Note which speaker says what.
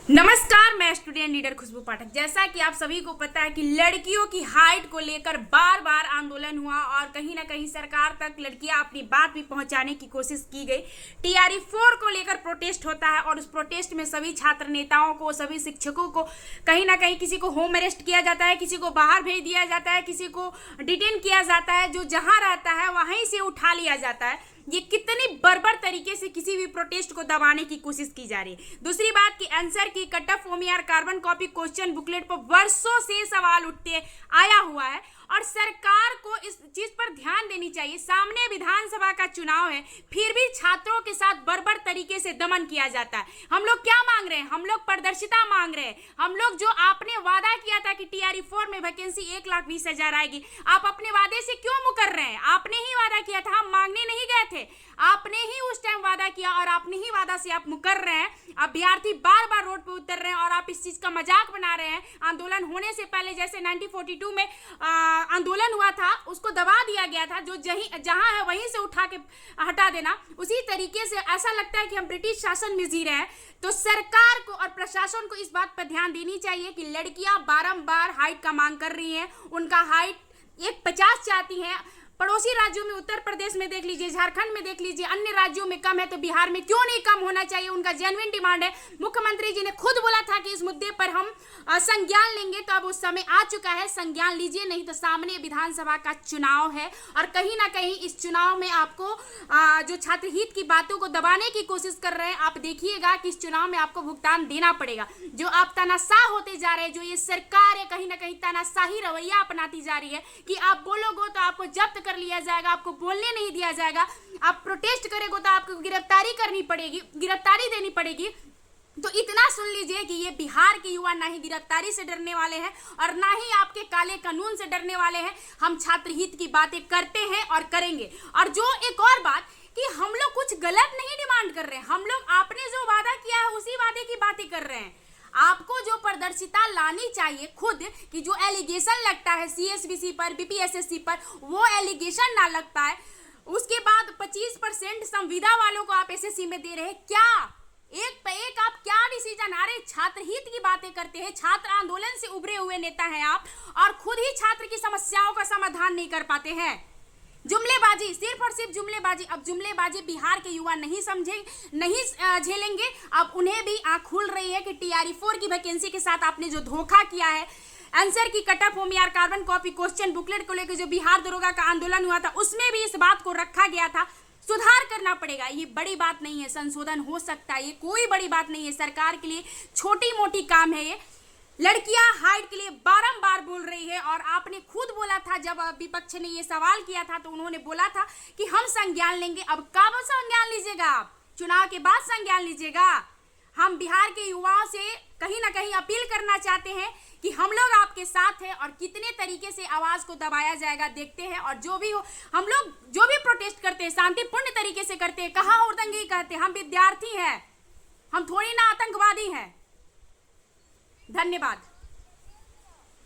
Speaker 1: नमस्कार, मैं student leader खुशबू पाठक। जैसा कि आप सभी को पता है कि लड़कियों की हाइट को लेकर बार बार आंदोलन हुआ और कहीं ना कहीं सरकार तक लड़कियां अपनी बात भी पहुंचाने की कोशिश की गई। टीआरई 4 को लेकर प्रोटेस्ट होता है और उस प्रोटेस्ट में सभी छात्र नेताओं को, सभी शिक्षकों को कहीं ना कहीं किसी को होम अरेस्ट किया जाता है, किसी को बाहर भेज दिया जाता है, किसी को डिटेन किया जाता है, जो जहां रहता है वहीं से उठा लिया जाता है। ये कितनी बर्बर तरीके से किसी भी प्रोटेस्ट को दबाने की कोशिश की जा रही है। दूसरी बात कि answer key cut up OMR carbon copy question booklet पर वर्षों से सवाल उठते आया हुआ है और सरकार को इस चीज पर ध्यान देनी चाहिए। सामने विधानसभा का चुनाव है, फिर भी छात्रों के साथ बर्बर तरीके से दमन किया जाता है। हम लोग क्या मांग रहे हैं? हम लोग पारदर्शिता मांग रहे हैं। हम लोग जो आपने वादा किया था कि टीआरई 4 में वैकेंसी 1,20,000 आएगी, आप अपने वादे से क्यों मुकर रहे हैं? आपने ही वादा किया था, हम मांगने नहीं गए थे। आपने ही उस टाइम वादा किया और आपने ही वादा से आप मुकर रहे हैं। अभ्यर्थी बार बार रोड पे उतर रहे हैं और आप इस चीज का मजाक बना रहे हैं। आंदोलन होने से पहले जैसे 1942 में आंदोलन हुआ था, उसको दबा दिया गया था, जो जहां है वहीं से उठा के हटा देना, उसी तरीके से ऐसा लगता है कि हम ब्रिटिश शासन में जी रहे हैं। तो सरकार को और प्रशासन को इस बात पर ध्यान देनी चाहिए कि लड़कियां बारंबार हाइट का मांग कर रही हैं। उनका हाइट 1,50 चाहती हैं। पड़ोसी राज्यों में, उत्तर प्रदेश में देख लीजिए, झारखंड में देख लीजिए, अन्य राज्यों में कम है, तो बिहार में क्यों नहीं कम होना चाहिए? उनका जेन्युइन डिमांड है। मुख्यमंत्री जी ने खुद बोला था कि इस मुद्दे पर हम संज्ञान लेंगे, तो अब उस समय आ चुका है, संज्ञान लीजिए, नहीं तो सामने विधानसभा का चुनाव है और कहीं ना कहीं इस चुनाव में आपको जो छात्र हित की बातों को दबाने की कोशिश कर रहे हैं, आप देखिएगा कि इस चुनाव में आपको भुगतान देना पड़ेगा। जो आप तानाशाह होते जा रहे हैं, जो ये सरकार है कहीं ना कहीं तानाशाही रवैया अपनाती जा रही है कि आप बोलोगे तो आपको जब्त कर लिया जाएगा, आपको बोलने नहीं दिया जाएगा, आप प्रोटेस्ट करेंगे तो आपको गिरफ्तारी करनी पड़ेगी, गिरफ्तारी देनी पड़ेगी। तो इतना सुन लीजिए कि ये बिहार के युवा ना ही गिरफ्तारी से डरने वाले हैं और ना ही आपके काले कानून से डरने वाले हैं। हम छात्र हित की बातें करते हैं और करेंगे। और जो एक और बात कि हम लोग कुछ गलत नहीं डिमांड कर रहे हैं, हम लोग आपने जो वादा किया है उसी वादे की बातें कर रहे हैं। आपको जो पारदर्शिता लानी चाहिए खुद, कि जो एलिगेशन लगता है सीएसबीसी पर, बीपीएसएससी पर, वो एलिगेशन ना लग पाए। उसके बाद 25% संविदा वालों को आप एसएससी में दे रहे हैं। क्या एक पे एक आप क्या डिसीजन? अरे छात्र हित की बातें करते हैं, छात्र आंदोलन से उभरे हुए नेता हैं आप, और खुद ही छात्र की समस्याओं का समाधान नहीं कर पाते हैं। जुमलेबाजी, सिर्फ और सिर्फ जुमलेबाजी। अब जुमलेबाजी बिहार के युवा नहीं समझे, नहीं झेलेंगे। अब उन्हें भी आंख खुल रही है कि टीआरई 4 की वैकेंसी के साथ आपने जो धोखा किया है। Answer key cut up OMR carbon copy question booklet को लेकर जो बिहार दरोगा का आंदोलन हुआ था, उसमें भी इस बात को रखा गया था। सुधार करना पड़ेगा, ये बड़ी बात नहीं है, संशोधन हो सकता है, ये कोई बड़ी बात नहीं है। सरकार के लिए छोटी मोटी काम है ये। लड़कियां हाइट के लिए बारंबार बोल रही है और आपने खुद बोला था, जब विपक्ष ने ये सवाल किया था तो उन्होंने बोला था कि हम संज्ञान लेंगे। अब कब संज्ञान लीजिएगा? आप चुनाव के बाद संज्ञान लीजिएगा। हम बिहार के युवाओं से कहीं ना कहीं अपील करना चाहते हैं कि हम लोग आपके साथ हैं और कितने तरीके से आवाज को दबाया जाएगा देखते हैं। और जो भी हो, हम लोग जो भी प्रोटेस्ट करते हैं शांतिपूर्ण तरीके से करते हैं। कहाँ हुड़दंगी कहते हैं? हम विद्यार्थी हैं, हम थोड़ी ना आतंकवादी हैं। धन्यवाद।